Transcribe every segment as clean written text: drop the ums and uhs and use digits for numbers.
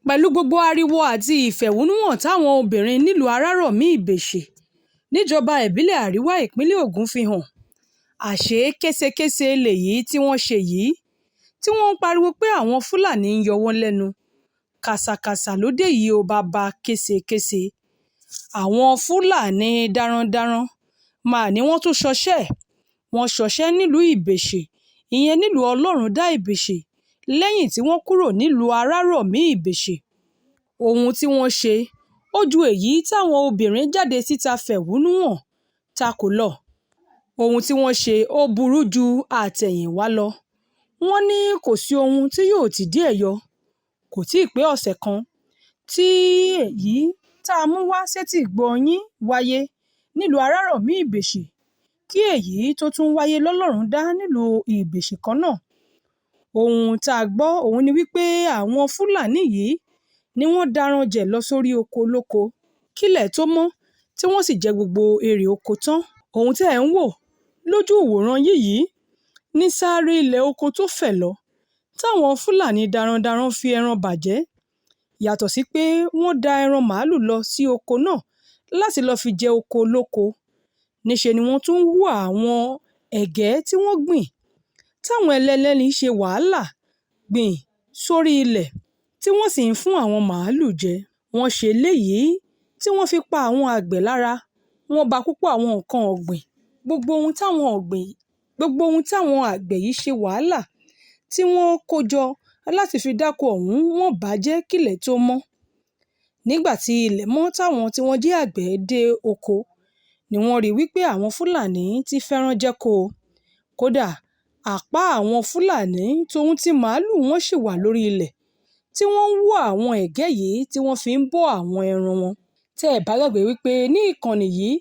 pẹ̀lú gbogbo ariwo àti ìfẹ̀hónúhàn táwọn obìnrin nílùú arárọ̀mí ìbéṣẹ́ níjọba ìbílẹ̀ àríwá ìpínlẹ̀ Ògùn fi hàn, àṣé késekése lèyí tí wọ́n ṣe yìí tí wọ́n ń pariwo pé àwọn Fúlàní ń yọ wọ́n lẹ́nu. Kàsàkàsà ló dé yìí ó bàbá késekése. Àwọn Fúlàní darandaran máa ní wọ́n tún ṣọṣẹ́. Wọ́n ṣọṣẹ́ nílùú ìbéṣẹ́, ìyẹn nílùú Ọlọ́rundá ìbéṣẹ́, lẹ́yìn tí wọ́n kúrò nílùú arárọ̀mí ìbéṣẹ́. Ohun tí wọ́n ṣe ó ju èyí táwọn obìnrin jáde síta fẹ̀hónú hàn takò lọ. Ohun tí wọ́n ṣe ó burú ju àtẹ̀yìnwá lọ. Wọ́n ní kò sí ohun tí yóò ti díẹ̀ yọ. Kò tí ì pé ọ̀sẹ̀ kan tí èyí tá a mú wá sétí ìgbọ́ yín wáyé nílùú arárọ̀mí ìbéṣẹ́, kí èyí tó tún wáyé lọ́lọ́rundá nílùú ìbéṣẹ́ kan náà. Ohun tá a gbọ́ òun ni wípé àwọn Fúlàní yìí ni wọ́n daran jẹ̀ lọ sórí oko olóko kílẹ̀ tó mọ́, tí wọ́n sì jẹ gbogbo èrè oko tán. Ohun tẹ́ ẹ̀ ń wò lójú ìwòran yìí ní sáré ilẹ̀ oko tó fẹ̀ lọ táwọn Fúlàní darandaran fi ẹran bàjẹ́. Yàtọ̀ sí pé wọ́n da ẹran màálù lọ sí oko náà láti lọ́ọ́ fi jẹ oko olóko, níṣe ni wọ́n tún hú àwọn ẹ̀gẹ́ tí wọ́n gbìn táwọn ẹlẹ́lẹ́ni ṣe wàhálà gbìn sórí ilẹ̀ tí wọ́n sì ń fún àwọn màálù jẹ. Wọ́n ṣe léyìí tí wọ́n fi pa àwọn àgbẹ̀ lára. Wọ́n ba púpọ̀ àwọn nǹkan ọ̀gbìn. Gbogbo ohun táwọn àgbẹ̀ yìí ṣe wàhálà tí wọ́n kó jọ láti fi dáko ọ̀hún, wọ́n bàjẹ́ kílẹ̀ tó mọ́. Nígbà tí ilẹ̀ mọ́ táwọn tí wọ́n jẹ́ àgbẹ̀ dé oko ni wọ́n rí wípé àwọn Fúlàní ti fẹ́ràn jẹko. Kódà àpá àwọn Fúlàní tóhun tí màálù wọn ṣì wà lórí ilẹ̀ tí wọ́n ń wú àwọn ẹ̀gẹ́ yìí tí wọ́n fi ń bọ́ àwọn ẹran wọn. Tẹ́ ẹ̀ bá gbàgbé wípé ní ìkànnì yìí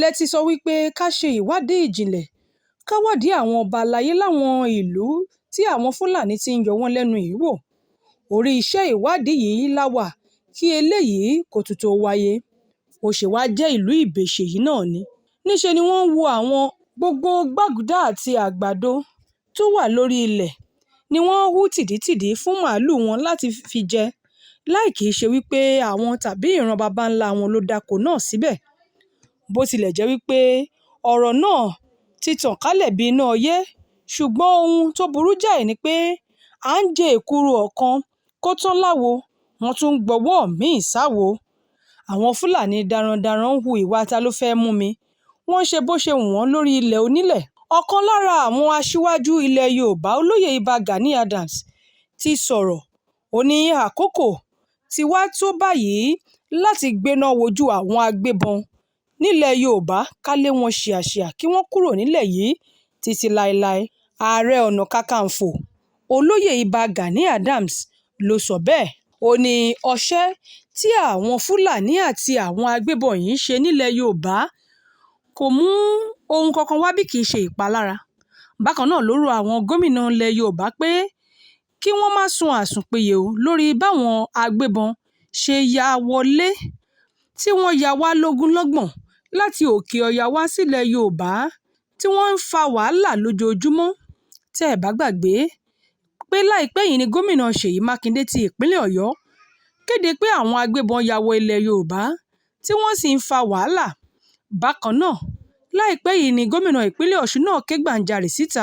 lẹ ti sọ wípé ká ṣe ìwádìí ìjìnlẹ̀, ká wádìí àwọn ọba aláyé láwọn ìlú tí àwọn Fúlàní ti ń yọ wọ́n lẹ́nu yìí wò. Orí iṣẹ́ ìwádìí yìí la wà kí eléyìí kó tún tó wáyé. Ó ṣe wá jẹ́ ìlú ìbéṣẹ́ yìí náà ni. Níṣe ni wọ́n ń wo àwọn gbogbo gbàgùdá àti àgbàdo tó wà lórí ilẹ̀ ni wọ́n hú tìdítìdí fún màálù wọn láti fi jẹ, láì kìí ṣe wípé àwọn tàbí ìran baba ńlá wọn ló dáko náà síbẹ̀. Bó tilẹ̀ jẹ́ wípé ọ̀rọ̀ náà ti tàn kálẹ̀ bí iná ọyẹ́, ṣùgbọ́n ohun tó burú jáì ni pé à ń jẹ èkuru ọ̀kan kó tán láwo, wọ́n tún ń gbọ́wọ́ míì sáwo. Àwọn Fúlàní darandaran ń hu ìwà ta ló fẹ́ mú mi. Wọ́n ń ṣe bó ṣe wù wọ́n lórí ilẹ̀ onílẹ̀. Ọ̀kan lára àwọn aṣíwájú ilẹ̀ Yorùbá, Olóyè Ìbà Gani Adams, ti sọ̀rọ̀. Ó ní àkókò ti wá tó báyìí láti gbéná wojú àwọn agbébọn nílẹ̀ Yorùbá, ká lé wọn ṣìàṣìà kí wọ́n kúrò nílẹ̀ yìí títí láéláé. Ààrẹ Ọ̀nà Kakanfò Olóyè Ìbà Gani Adams ló sọ bẹ́ẹ̀. Ó ní ọṣẹ́ tí àwọn Fúlàní àti àwọn agbébọn yìí ń ṣe nílẹ̀ Yorùbá kò mú ohun kankan wá bí kì í ṣe ìpalára. Bákan náà ló rọ àwọn gómìnà ilẹ̀ Yorùbá pé kí wọ́n má sun àsùnpìyè lórí báwọn agbébọn ṣe ya wọlé tí wọ́n ya wá lógúnlọ́gbọ̀n láti òkè ọya wá sílẹ̀ Yorùbá tí wọ́n ń fa wàhálà lójoojúmọ́. Tẹ́ ẹ̀ bá gbàgbé pé láìpẹ́ yìí ni gómìnà Ṣèyí Mákindé ti ìpínlẹ̀ Ọ̀yọ́ kéde pé àwọn agbébọn ya wọ ilẹ̀ Yorùbá tí wọ́n sì ń fa wàhálà. Bákan náà láìpẹ́ yìí ni gómìnà ìpínlẹ̀ Ọ̀ṣun náà ké gbàǹjarè síta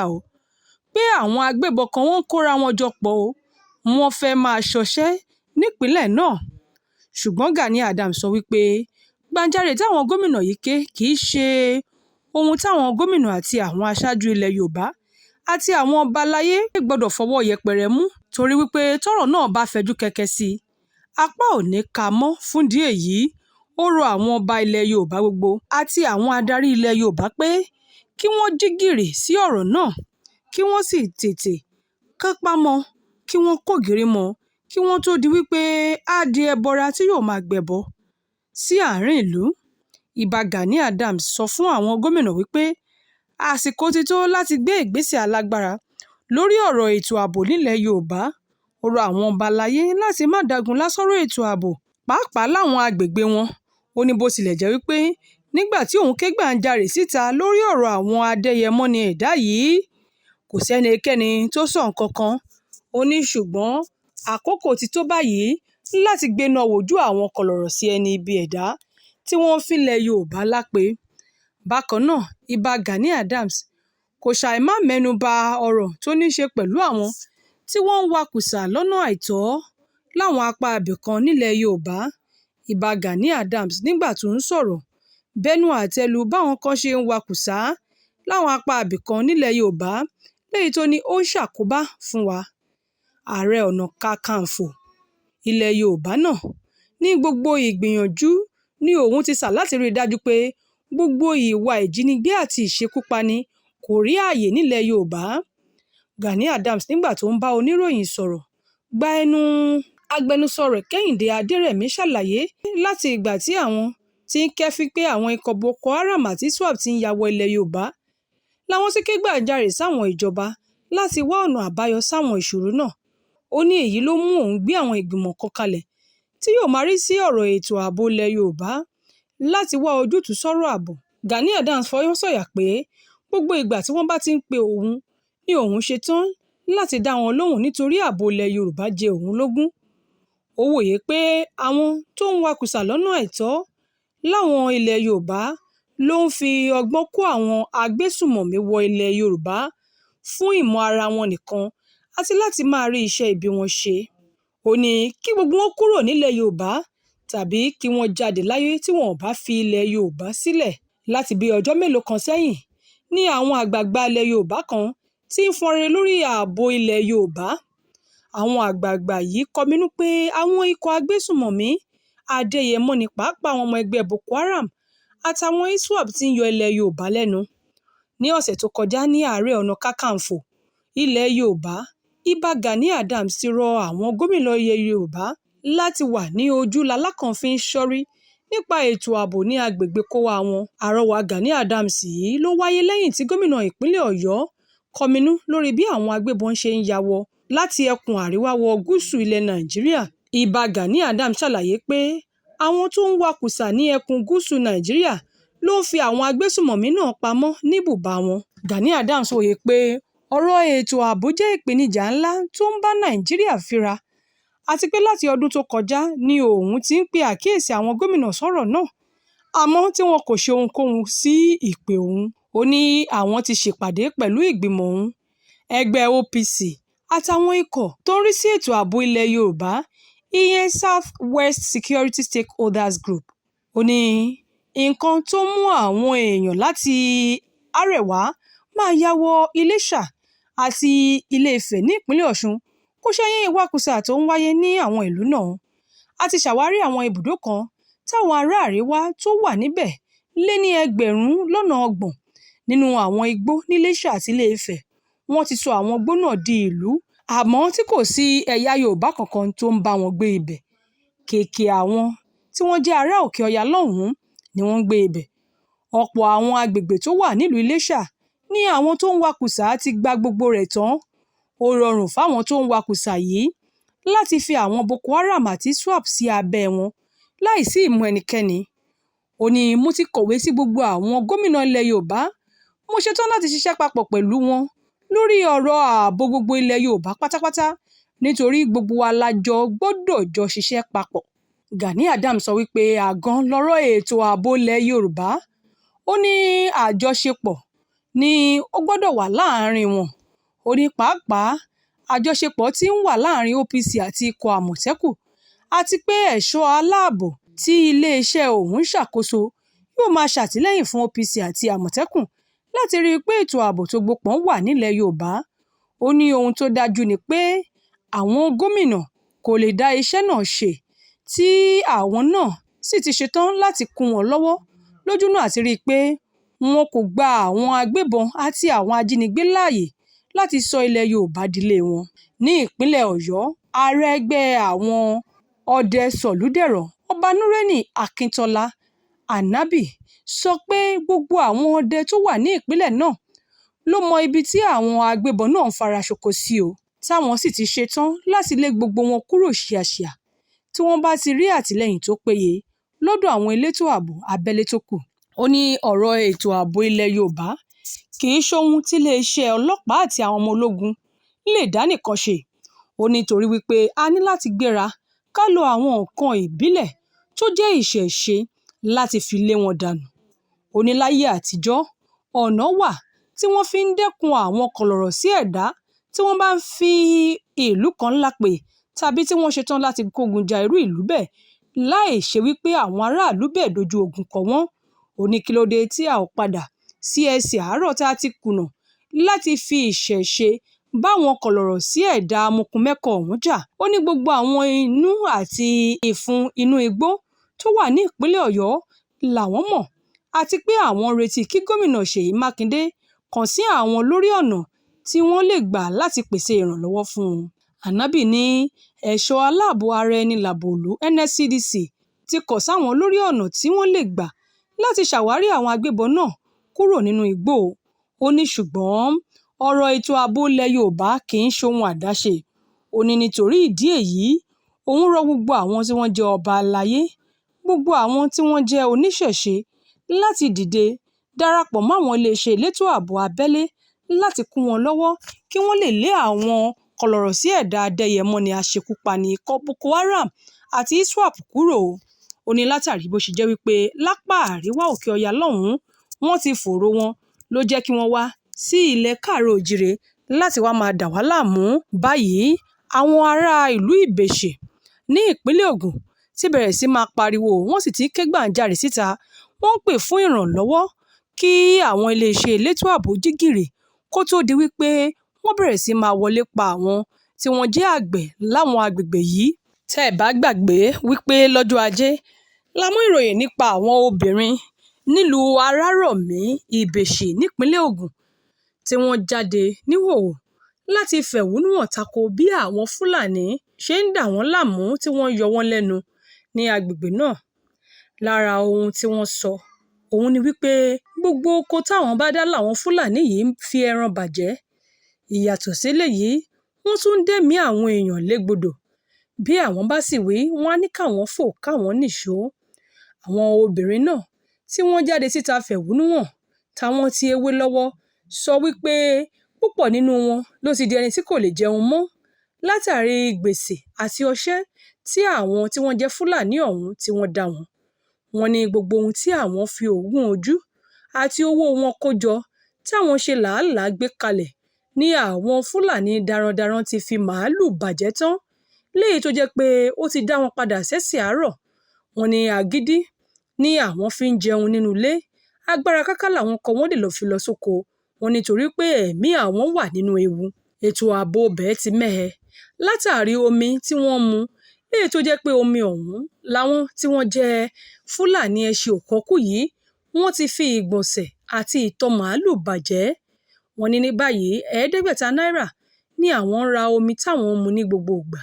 pé àwọn agbébọn kan wọ́n kóra wọn jọ pọ̀ wọ́n fẹ́ máa ṣọṣẹ́ nípínlẹ̀ náà. Ṣùgbọ́n Gani Adams sọ wípé gbàǹjarè táwọn gómìnà yìí ké kì í ṣe ohun táwọn gómìnà àti àwọn aṣáájú ilẹ̀ Yorùbá àti àwọn ọba aláyé gbọ́dọ̀ fọwọ́ yẹpẹrẹ mú, torí wípé tọ́rọ̀ náà bá fẹjú kẹ̀kẹ́ sí i, apá ò ní ká mọ́. Fún ìdí èyí, ó rọ àwọn ọba ilẹ̀ Yorùbá gbogbo àti àwọn adarí ilẹ̀ Yorùbá pé kí wọ́n jí gìrì sí ọ̀rọ̀ náà, kí wọ́n sì tètè kápá mọ́, kí wọ́n kó gìrì mọ́, kí wọ́n tó di wípé á di ẹbọra tí yóò máa gbẹ̀bọ sí àárín ìlú. Ìbà Gani Adams sọ fún àwọn gómìnà wípé àsìkò ti tó láti gbé ìgbésẹ̀ alágbára lórí ọ̀rọ̀ ètò ààbò nílẹ̀ Yorùbá. Ó rọ àwọn ọba aláyé láti má dagun lásọ̀rọ̀ ètò ààbò, pàápàá láwọn agbègbè wọn. Ó ní bó tilẹ̀ jẹ́ wípé nígbà tí òun ké gbàǹjarè síta lórí ọ̀rọ̀ àwọn adẹ́yẹmọ́ni ẹ̀dá yìí, kò sẹ́nikẹ́ni tó sọ nǹkan kan. Ó ní ṣùgbọ́n àkókò ti tó báyìí láti gbéná wojú àwọn kọ̀lọ̀rọ̀ sí ẹni ibi ẹ̀dá tí wọ́n ń filẹ̀ Yorùbá lápè. Bákan náà, Ìbà Gani Adams kò ṣàì má mẹ́nu ba ọ̀rọ̀ tó ní ṣe pẹ̀lú àwọn tí wọ́n ń wakùsà lọ́nà àìtọ́ láwọn apá ibìkan nílẹ̀ Yorùbá. Ìbà Gani Adams nígbà tó ń sọ̀rọ̀ bẹnu àtẹ́ lu báwọn kan ṣe ń wakùsà láwọn apá ibìkan nílẹ̀ Yorùbá léyìí tó ní ó ń ṣàkóbá fún wa. Ààrẹ Ọ̀nà Kakanfò ilẹ̀ Yorùbá náà ní gbogbo ìgbìyànjú ni òun ti sà láti rí i dájú pé gbogbo ìwà ìjínigbé àti ìṣekúpani kò rí ààyè nílẹ̀ Yorùbá. Gani Adams nígbà tó ń bá oníròyìn sọ̀rọ̀ gba ẹnu agbẹnusọ rẹ̀ Kẹ́hìndé Adérẹ̀mí ṣàlàyé láti ìgbà tí àwọn ti ń kẹ́fín pé àwọn ikọ̀ Boko Haram àti ISWAP ti ń ya wọ ilẹ̀ Yorùbá làwọn sì ké gbàjarè sáwọn ìjọba láti wá ọ̀nà àbáyọ sáwọn ìṣòro náà. Ó ní èyí ló mú òun gbé àwọn ìgbìmọ̀ kan kalẹ̀ tí yóò máa rí sí ọ̀rọ̀ ètò ààbò ilẹ̀ Yorùbá láti wá ojútùú sọ́rọ̀ ààbò. Gani Adams fọwọ́ sọ̀yà pé gbogbo ìgbà tí wọ́n bá ti ń pe òun ni òun ṣetán láti dá wọn lóhùn nítorí ààbò ilẹ̀ Yorùbá jẹ òun lógún. Ó wòye pé àwọn tó ń wakùsà lọ́nà àìtọ́ láwọn ilẹ̀ Yorùbá ló ń fi ọgbọ́n kó àwọn agbésùmọ̀mí wọ ilẹ̀ Yorùbá fún ìmọ̀ ara wọn nìkan àti láti máa rí iṣẹ́ ibi wọn ṣe. Ó ní kí gbogbo wọn kúrò nílẹ̀ Yorùbá tàbí kí wọ́n jáde láyé tí wọn ò bá fi ilẹ̀ Yorùbá sílẹ̀. Láti bí ọjọ́ mélòó kan sẹ́yìn ní àwọn àgbààgbà ilẹ̀ Yorùbá kan tí ń fọnrere lórí ààbò ilẹ̀ Yorùbá. Àwọn àgbààgbà yìí kọminú pé àwọn ikọ̀ agbésùmọ̀mí Adéyẹmọ ní pàápàá àwọn ọmọ ẹgbẹ́ Boko Haram àtàwọn ISWAP ti ń yọ ilẹ̀ Yorùbá lẹ́nu. Ní ọ̀sẹ̀ tó kọjá ní Ààrẹ Ọ̀nà Kakanfò ilẹ̀ Yorùbá Ìbà Gani Adams ti rọ àwọn gómìnà ilẹ̀ Yorùbá láti wà ní ojú lalákàn fi ń ṣọ́rí nípa ètò ààbò ní agbègbè kówá wọn. Àrọwà Gani Adams yìí ló wáyé lẹ́yìn tí gómìnà ìpínlẹ̀ Ọ̀yọ́ kọminú lórí bí àwọn agbébọn ṣe ń ya wọ láti ẹkùn àríwá wọ gúúsù ilẹ̀ Nàìjíríà. Ìbà Gani Adams ṣàlàyé pé àwọn tó ń wakùsà ní ẹkùn gúúsù Nàìjíríà ló ń fi àwọn agbésùmọ̀mí náà pamọ́ ní bùbá wọn. Gani Adams wòye pé ọ̀rọ̀ ètò ààbò jẹ́ ìpèníjà ńlá tó ń bá Nàìjíríà fínra àti pé láti ọdún tó kọjá ni òun ti ń pe àkíyèsí àwọn gómìnà sọ̀rọ̀ náà àmọ́ tí wọn kò ṣe ohunkóhun sí ìpè òun. Ó ní àwọn ti ṣèpàdé pẹ̀lú ìgbìmọ̀ òun, ẹgbẹ́ OPC àtàwọn ikọ̀ tó ń rí sí ètò ààbò ilẹ̀ Yorùbá ìyẹn South West Security Stakeholders Group. Ó ní nǹkan tó mú àwọn èèyàn láti Àrẹwà máa ya wọ Iléṣà àti Ilé-Ifẹ̀ ní ìpínlẹ̀ Ọ̀ṣun kò ṣẹ̀yìn ìwakùsà tó ń wáyé ní àwọn ìlú náà. A ti ṣàwárí àwọn ibùdó kan táwọn ará àríwá tó wà níbẹ̀ lé ní 30,000 nínú àwọn igbó níléṣà àti Ilé-Ifẹ̀. Wọ́n ti sọ àwọn igbó náà di ìlú àmọ́ tí kò sí ẹ̀yà Yorùbá kankan tó ń bá wọn gbé ibẹ̀. Kèkè àwọn tí wọ́n jẹ́ ará Òkè Ọya lọ́hùn-ún ni wọ́n ń gbé ibẹ̀. Ọ̀pọ̀ àwọn agbègbè tó wà nílùú Iléṣà ní àwọn tó ń wakùsà ti gba gbogbo rẹ̀ tán. Ó rọrùn fáwọn tó ń wakùsà yìí láti fi àwọn Boko Haram àti ISWAP sí abẹ́ wọn láìsí ìmọ̀ ẹnikẹ́ni. Ó ní mo ti kọ̀wé sí gbogbo àwọn gómìnà ilẹ̀ Yorùbá, mo ṣetán láti ṣiṣẹ́ papọ̀ pẹ̀lú wọn lórí ọ̀rọ̀ ààbò gbogbo ilẹ̀ Yorùbá pátápátá nítorí gbogbo wa la gbọ́dọ̀ jọ ṣiṣẹ́ papọ̀. Gani Adams sọ wípé àgan lọ́rọ̀ ètò ààbò ilẹ̀ Yorùbá. Ó ní àjọṣepọ̀ ni ó gbọ́dọ̀ wà láàárín wọn. Ó ní pàápàá àjọṣepọ̀ tí ń wà láàárín OPC àti ikọ̀ Àmọ̀tẹ́kùn àti pé ẹ̀ṣọ́ aláàbò tí iléeṣẹ́ òun ṣàkóso yóò máa ṣàtìlẹ́yìn fún OPC àti Àmọ̀tẹ́kùn láti rí i pé ètò ààbò tó gbópọn wà nílẹ̀ Yorùbá. Ó ní ohun tó dájú ni pé àwọn gómìnà kò lè dá iṣẹ́ náà ṣe tí àwọn náà sì ti ṣetán láti kún wọn lọ́wọ́ lójúnà àti rí i pé wọn kò gba àwọn agbébọn àti àwọn ajínigbé láàyè láti sọ ilẹ̀ Yorùbá dilé wọn. Ní ìpínlẹ̀ Ọ̀yọ́, ààrẹ ẹgbẹ́ àwọn ọdẹ sọ̀lúdẹ̀rọ̀ Ọba Nureni Akíntọ́lá Ànábì sọ pé gbogbo àwọn ọdẹ tó wà ní ìpínlẹ̀ náà ló mọ ibi tí àwọn agbébọn náà ń fara ṣoko sí o, táwọn sì ti ṣetán láti lé gbogbo wọn kúrò ṣíàṣíà tí wọ́n bá ti rí àtìlẹ́yìn tó péye lọ́dọ̀ àwọn elétò ààbò abẹ́lé tó kù. Ó ní ọ̀rọ̀ ètò ààbò ilẹ̀ Yorùbá kì í ṣohun tí iléeṣẹ́ ọlọ́pàá àti àwọn ọmọ ológun lè dá nìkan ṣe. Ó ní torí wípé a ní láti gbéra ká lo àwọn nǹkan ìbílẹ̀ tó jẹ́ ìṣẹ̀ṣe láti fi lé wọn dànù. Ó ní láyé àtijọ́, ọ̀nà wà tí wọ́n fi ń dẹ́kun àwọn kọ̀lọ̀rọ̀ sí ẹ̀dá tí wọ́n bá ń fi ìlú kan lápè tàbí tí wọ́n ṣetán láti kógun ja irú ìlú bẹ́ẹ̀ láì ṣe wípé àwọn aráàlú bẹ́ẹ̀ dojú ogun kọ wọ́n. Ó ní kí ló dé tí a ò padà sí ẹsẹ̀ àárọ̀ tá a ti kùnà láti fi ìṣẹ̀ṣe báwọn kọ̀lọ̀rọ̀ sí ẹ̀dá amukumẹ́kọ ọ̀hún jà. Ó ní gbogbo àwọn inú àti ìfun inú igbó tó wà ní ìpínlẹ̀ Ọ̀yọ́ làwọn mọ̀, àti pé àwọn retí kí gómìnà Ṣèyí Mákindé kàn sí àwọn lórí ọ̀nà tí wọ́n lè gbà láti pèsè ìrànlọ́wọ́ fún wọn. Ànábì ní ẹ̀ṣọ́ aláàbò ara ẹni làbòlú NSCDC ti kàn sáwọn lórí ọ̀nà tí wọ́n lè gbà láti ṣàwárí àwọn agbébọn náà kúrò nínú igbó. Ó ní ṣùgbọ́n ọ̀rọ̀ ètò ààbò ilẹ̀ Yorùbá kì í ṣohun àdáṣe. Ó ní nítorí ìdí èyí, òun rọ gbogbo àwọn tí wọ́n jẹ́ ọba aláyé, gbogbo àwọn tí wọ́n jẹ́ oníṣẹ̀ṣe láti dìde darapọ̀ mọ́ àwọn iléeṣẹ́ elétò ààbò abẹ́lé láti kún wọn lọ́wọ́ kí wọ́n lè lé àwọn kọ̀lọ̀rọ̀ sí ẹ̀dá adẹ́yẹmọ́ni aṣekúpani ikọ̀ Boko Haram àti ISWAP kúrò. Ó ní látàrí bó ṣe jẹ́ wípé lápá àríwá òkè ọya lọ́hùn-ún wọ́n ti fòòró wọn ló jẹ́ kí wọ́n wá sí ilẹ̀ káàárọ̀ òjìrè láti wá máa dà wá láàmú. Báyìí àwọn ará ìlú Ìbèṣè ní ìpínlẹ̀ Ògùn ti bẹ̀rẹ̀ sí máa pariwo, wọ́n sì ti ké gbàǹjarè síta. Wọ́n ń pè fún ìrànlọ́wọ́ kí àwọn iléeṣẹ́ elétò ààbò jí gìrì kó tó di wípé wọ́n bẹ̀rẹ̀ sí máa wọlé pa àwọn tí wọ́n jẹ́ àgbẹ̀ láwọn agbègbè yìí. Tẹ́ ẹ bá gbàgbé wípé lọ́jọ́ Ajé la mú ìròyìn nípa àwọn obìnrin nílùú Arárọ̀mí Ìbèṣè nípínlẹ̀ Ògùn tí wọ́n jáde níhòòhò láti fẹ̀hónúhàn tako bí àwọn Fúlàní ṣe ń dà wọ́n láàmú tí wọ́n yọ wọ́n lẹ́nu ní agbègbè náà. Lára ohun tí wọ́n sọ òun ni wípé gbogbo oko táwọn bá dá làwọn Fúlàní yìí ń fi ẹran bàjẹ́. Ìyàtọ̀ sílẹ̀ yìí, wọ́n tún ń dẹ̀mí àwọn èèyàn légbodò. Bí àwọn bá sì wí, wọ́n á ní káwọn fò káwọn nìṣó. Àwọn obìnrin náà tí wọ́n jáde síta fẹ̀hónúhàn táwọn ti ewé lọ́wọ́ sọ wípé púpọ̀ nínú wọn ló ti di ẹni tí kò lè jẹun mọ́ látàrí gbèsè àti ọṣẹ́ tí àwọn tí wọ́n jẹ́ Fúlàní ọ̀hún tí wọ́n dá wọn. Wọ́n ní gbogbo ohun tí àwọn fi òògùn ojú àti owó wọn kó jọ táwọn ṣe làálàá gbé kalẹ̀ ní àwọn Fúlàní darandaran ti fi màálù bàjẹ́ tán, léyìí tó jẹ́ pé ó ti dá wọn padà sẹ́sẹ̀ àárọ̀. Wọ́n ní agídí ní àwọn fi ń jẹun nínú ilé, agbára káká làwọn kọ wọ́n lè lọ fi lọ sóko. Wọ́n nítorí pé ẹ̀mí àwọn wà nínú ewu. Ètò ààbò bẹ́ẹ̀ ti mẹ́hẹ látàrí omi tí wọ́n mu, léyìí tó jẹ́ pé omi ọ̀hún làwọn tí wọ́n jẹ́ Fúlàní ẹṣin òkọ́kù yìí wọ́n ti fi ìgbọ̀nsẹ̀ àti ìtọ̀ màálù bàjẹ́. Wọ́n ní ní báyìí náírà ní àwọn ń ra omi táwọn ń mu ní gbogbo ìgbà.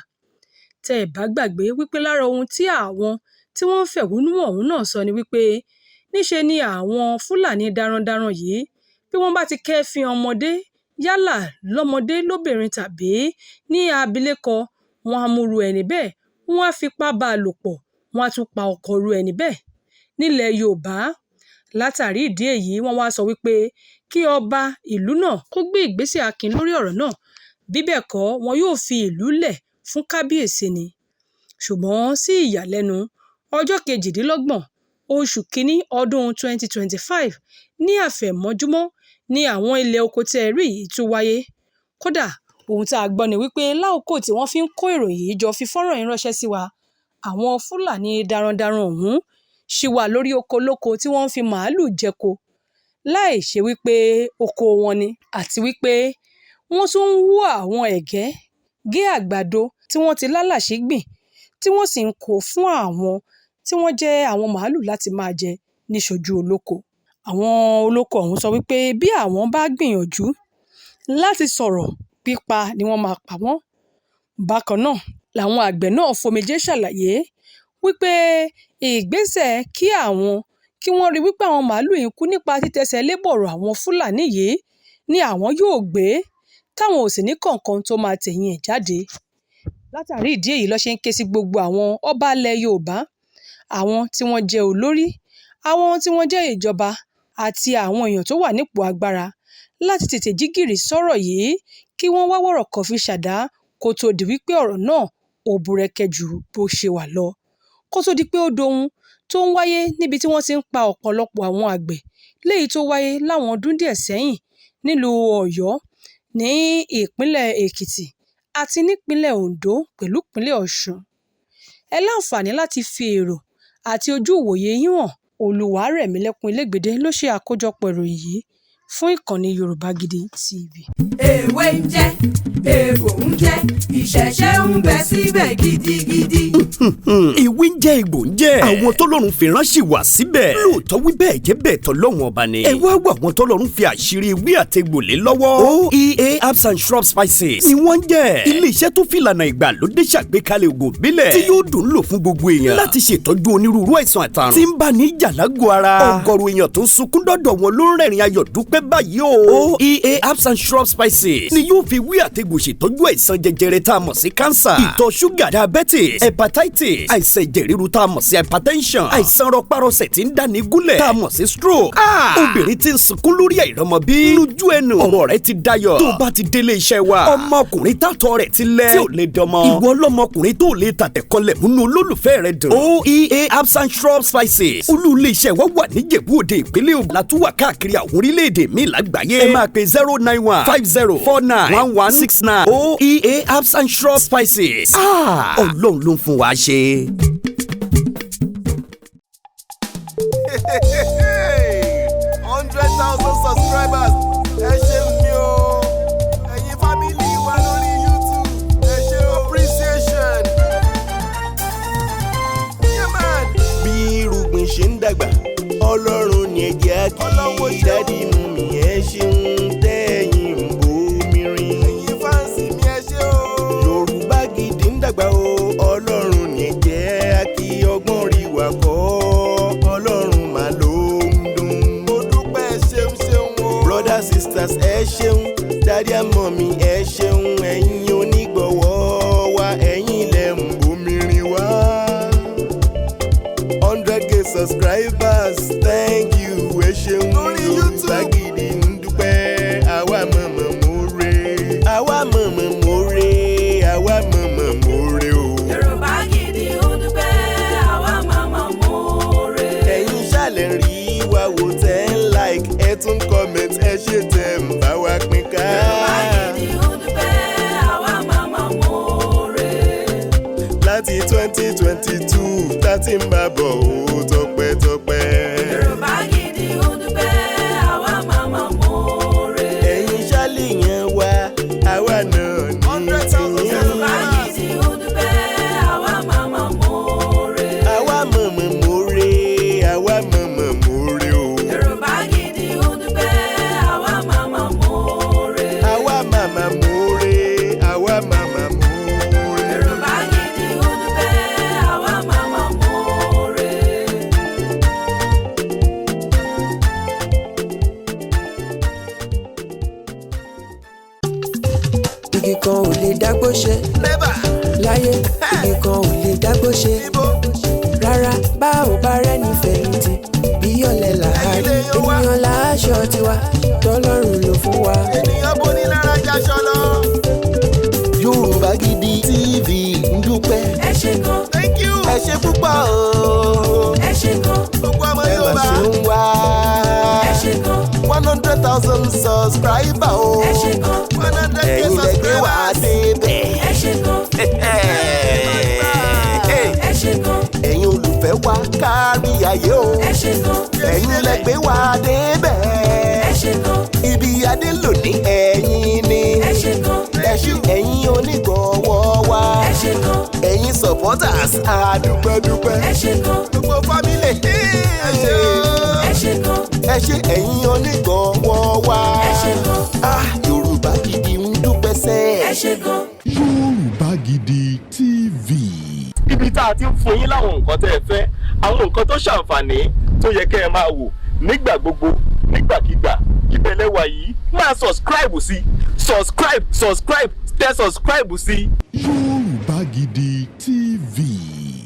Tẹ́ ẹ bá gbàgbé wípé lára ohun tí àwọn tí wọ́n ń fẹ̀hónúhàn ọ̀hún náà sọ ni wípé níṣe ni àwọn Fúlàní darandaran yìí bí wọ́n bá ti kẹ́fín ọmọdé yálà lọ́mọdé lóbìnrin tàbí ní abilékọ, wọ́n á múru ẹni bẹ́ẹ̀, wọ́n á fipá bá a lò pọ̀, wọ́n á tún pa ọkọ ru ẹni bẹ́ẹ̀. Nílẹ̀ Yorùbá, látàrí ìdí èyí, wọ́n wá sọ wípé kí ọba ìlú náà kó gbé ìgbésẹ̀ akin lórí ọ̀rọ̀ náà, bí bẹ́ẹ̀ kọ́ wọn yóò fi ìlú lẹ̀ fún kábíyèsí ni. Ṣùgbọ́n sí ìyàlẹ́nu, ọjọ́ 28 oṣù kínní ọdún 2025 ní àfẹ̀mọ́júmọ́ ni àwọn ilẹ̀ oko tẹ́ rí yìí tún wáyé. Kódà ohun tá a gbọ́ ni wípé láòkó tí wọ́n fi ń kó ìròyìn yìí jọ fi fọ́nrán yìí ránṣẹ́ sí wa, àwọn Fúlàní darandaran ọ̀hún ṣì wà lórí oko lóko tí wọ́n ń fi màálù jẹko láì ṣe wípé oko wọn ni, àti wípé wọ́n tún ń wú àwọn ẹ̀gẹ́ gé àgbàdo tí wọ́n ti lálàṣí gbìn tí wọ́n sì ń kó fún àwọn tí wọ́n jẹ́ àwọn màálù láti máa jẹ níṣojú olóko. Àwọn olóko ọ̀hún sọ wípé bí àwọn bá gbìyànjú láti sọ̀rọ̀, pípa ni wọ́n máa pa wọ́n. Bákan náà làwọn àgbẹ̀ náà fomijé ṣàlàyé wípé ìgbésẹ̀ kí wọ́n rí wípé àwọn màálù yìí kú nípa títẹsẹ̀ lébọ̀rọ̀ àwọn Fúlàní yìí ni àwọn yóò gbé, táwọn ò sì ní kọ̀ọ̀kan tó máa tẹ̀yìn ẹ̀ jáde. Látàrí ìdí èyí ló ṣe ń ké sí gbogbo àwọn ọba ilẹ̀ Yorùbá, àwọn tí wọ́n jẹ́ olórí, àwọn tí wọ́n jẹ́ ìjọba àti àwọn èèyàn tó wà nípò agbára láti tètè jí gìrì sọ̀rọ̀ yìí kí wọ́n wá wọ̀rọ̀kọ̀ fi ṣàdá kó tó di wípé ọ̀rọ̀ náà ó búrẹ́kẹ́ ju bó ṣe wà lọ kó tó di pé ó dohun tó ń wáyé níbi tí wọ́n ti ń pa ọ̀pọ̀lọpọ̀ àwọn àgbẹ̀ léyìí tó wáyé láwọn ọdún díẹ̀ sẹ́yìn nílùú Ọ̀yọ́ ní ìpínlẹ̀ Èkìtì àti nípínlẹ̀ Oǹdó pẹ̀lú ìpínlẹ̀ Ọ̀ṣun. Ẹ láǹfààní láti fi èrò àti ojú ìwòye yín hàn. Olúwarẹ̀mílẹ́kún Elégbèdé ló ṣe àkójọpọ̀ ìròyìn yìí fún ìkànnì Yorùbá Gidi TV. Èwe ń jẹ́, egbò ń jẹ́, ìṣẹ̀ṣe ń bẹ síbẹ̀ gidigidi. Ìwé ń jẹ́ egbò ń jẹ́. Àwọn tọ́lọ́run fi ránṣẹ́ wá síbẹ̀. Lóòótọ́ wí bẹ́ẹ̀ jẹ́ bẹ́ẹ̀ tọ́lọ́run ọba ni. Ẹ wá wá àwọn tọ́lọ́run fi àṣírí ewé àtegbò lé lọ́wọ́. OEA Herbs and Shrub Spices ni wọ́n ń jẹ́. Ilé-iṣẹ́ tó fìlànà ìgbàlódé ṣàgbékalẹ̀ ògùn ìbílẹ̀ tí yóò dùn lò fún gbogbo èèyàn láti ṣètọ́jú onírúurú àìsàn àtàrùn tí ń bá ní ìjà lágọ̀ọ́ ara. Ọ̀gọ̀rọ̀ èèyàn tó ń sunkún dọ́dọ̀ wọn ló ń rẹ́rìn ayọ̀ dúpẹ́ báyìí o. OEA Herbs and Shrub Spices ni yóò fi wí àtegbò ṣètọ́jú àìsàn jẹjẹrẹ tá a mọ̀ sí cancer, ìtọ̀ ṣúgà, diabetes, hepatitis, àìsàn ẹ̀jẹ̀ ríru tá a mọ̀ sí hypertension, àìsàn rọpárọsẹ̀ tí ń dáni gúnlẹ̀ tá a mọ̀ sí stroke. Obìnrin tí ń sunkún lórí àìrọ́mọbí lójú ẹnu ọ̀rọ̀ rẹ̀ ti dayọ̀ tó bá ti délé iṣẹ́ wa. Ọmọkùnrin tàtọ̀ rẹ̀ ti lẹ̀ tí ò lè dọmọ. Ìwọ lọmọkùnrin tó lè tàtẹ̀kọlẹ̀ múnú olólùfẹ́ rẹ̀ dùn. OEA Herbs and Shrub Spices olú ilé iṣẹ́ wa wà ní Ìjẹ̀bú Òde ìpínlẹ̀ Ògùn látúwà káàkiri àwọn orílẹ̀-èdè míì lágbàáyé. Ẹ máa pe 09150491169. OEA Herbs and Shrub Spices. Ọlọ́run ló ń fún wa ṣe. 100,000 subscribers. Ẹ ṣeun ni o. Ẹ̀yin family wa lórí YouTube. Ẹ ṣe appreciation. Yeah man. Bí irúgbìn ṣe ń dàgbà, Ọlọ́run ni ẹ jẹ́ kí dádì mú mi ẹ ṣeun tẹ́yìn ń bomi rin. Ẹ̀yin fáǹsì mi ẹ ṣe o. Yorùbá Gidi ń dàgbà o. Ọlọ́run ni ẹ jẹ́ kí ọgbọ́n rí wa kọ́. Ọlọ́run máa ló ń dùn. Mo dúpẹ́ ṣeun ṣeun o. Brothers sisters ẹ ṣeun. Daddy and mommy ẹ ṣeun. Ẹ̀yin onígbọ̀wọ́ wa ẹ̀yin lẹ̀ ń bomi rin wá. 100K subscribers, thank you, ẹ ṣeun. Yorùbá Gidi ń dúpẹ́, àwa mọ̀mọ́ more, àwa mọ̀mọ́ more, àwa mọ̀mọ́ more o. Yorùbá Gidi ń dúpẹ́, àwa mọ̀mọ́ more. Ẹ̀yin ṣàlẹ̀ rí wa wò tẹ́ ń like, ẹ tún comment, ẹ ṣe tẹ̀ ń bá wa pín ká. Yorùbá Gidi ń dúpẹ́, àwa mọ̀mọ́ more. Láti 2022 tá ti ń bá bọ̀ ó tọpẹ́tọpẹ́. Yorùbá Gidi ń dúpẹ́, àwa mọ̀mọ́ more. Ẹ̀yin ṣàlìyàn wa, àwa náà ní tiyín. Yorùbá Gidi ń dúpẹ́, àwa mọ̀mọ́ more. Àwa mọ̀mọ́ more, àwa mọ̀mọ́ more o. Yorùbá Gidi ń dúpẹ́, àwa mọ̀mọ́ more. Àwa màmá more, àwa màmá more. Yorùbá Gidi ń dúpẹ́, àwa mọ̀mọ́ more. Igi kan ò lè dágbó ṣe Never. láyé, igi kan ò lè dágbó ṣe Ibo. rárá. Bá ò bá rẹ́ni fẹ̀yìntì bí ọ̀lẹ làárí. Ènìyàn láṣọ tiwa tọ́lọ́run ló fún wa. Ènìyàn bó ní lára jaṣọ lọ. Yorùbá Gidi TV ń dúpẹ́. Ẹ ṣé gan, Thank you. Ẹ ṣé púpọ̀ o. ẹ ṣé gan, Gbogbo ọmọ Ẹ Yorùbá. mà ṣe ń wá. ẹ ṣé gan, 100,000 subscriber o. ẹ ṣé gan, 100K Ẹ̀yin lẹ gbé wá subscribers. débẹ̀. ẹ ṣé gan, ẹ ṣé gan, Ẹ̀yin olùfẹ́ wa kárí ayé o. ẹ ṣé gan, Ẹ̀yin lẹ gbé wá débẹ̀. ẹ ṣé gan, Ibi adé lòdì ẹ̀yin ni. ẹ ṣé gan, Ẹ̀yin onígbọ̀wọ́ wa. ẹ ṣé gan, Ẹ̀yin supporters àdúpẹ́dúpẹ́. ẹ ṣé gan, Gbogbo family ẹ ṣé o. ẹ ṣé gan, Ẹ ṣé ẹ̀yin onígbọ̀wọ́ wa. ẹ ṣé gan, Yorùbá Gidi ń dúpẹ́ sẹ́. ẹ ṣé gan. Yorùbá Gidi TV. Ibi tá a ti ń fún yín láwọn nǹkan tẹ́ ẹ fẹ́, àwọn nǹkan tó ṣàǹfààní tó yẹ kẹ́ ẹ máa wò nígbà gbogbo nígbàkigbà. Ìbẹ̀lẹ̀ wà yìí máa subscribe sí tẹ subscribe sí. Yorùbá Gidi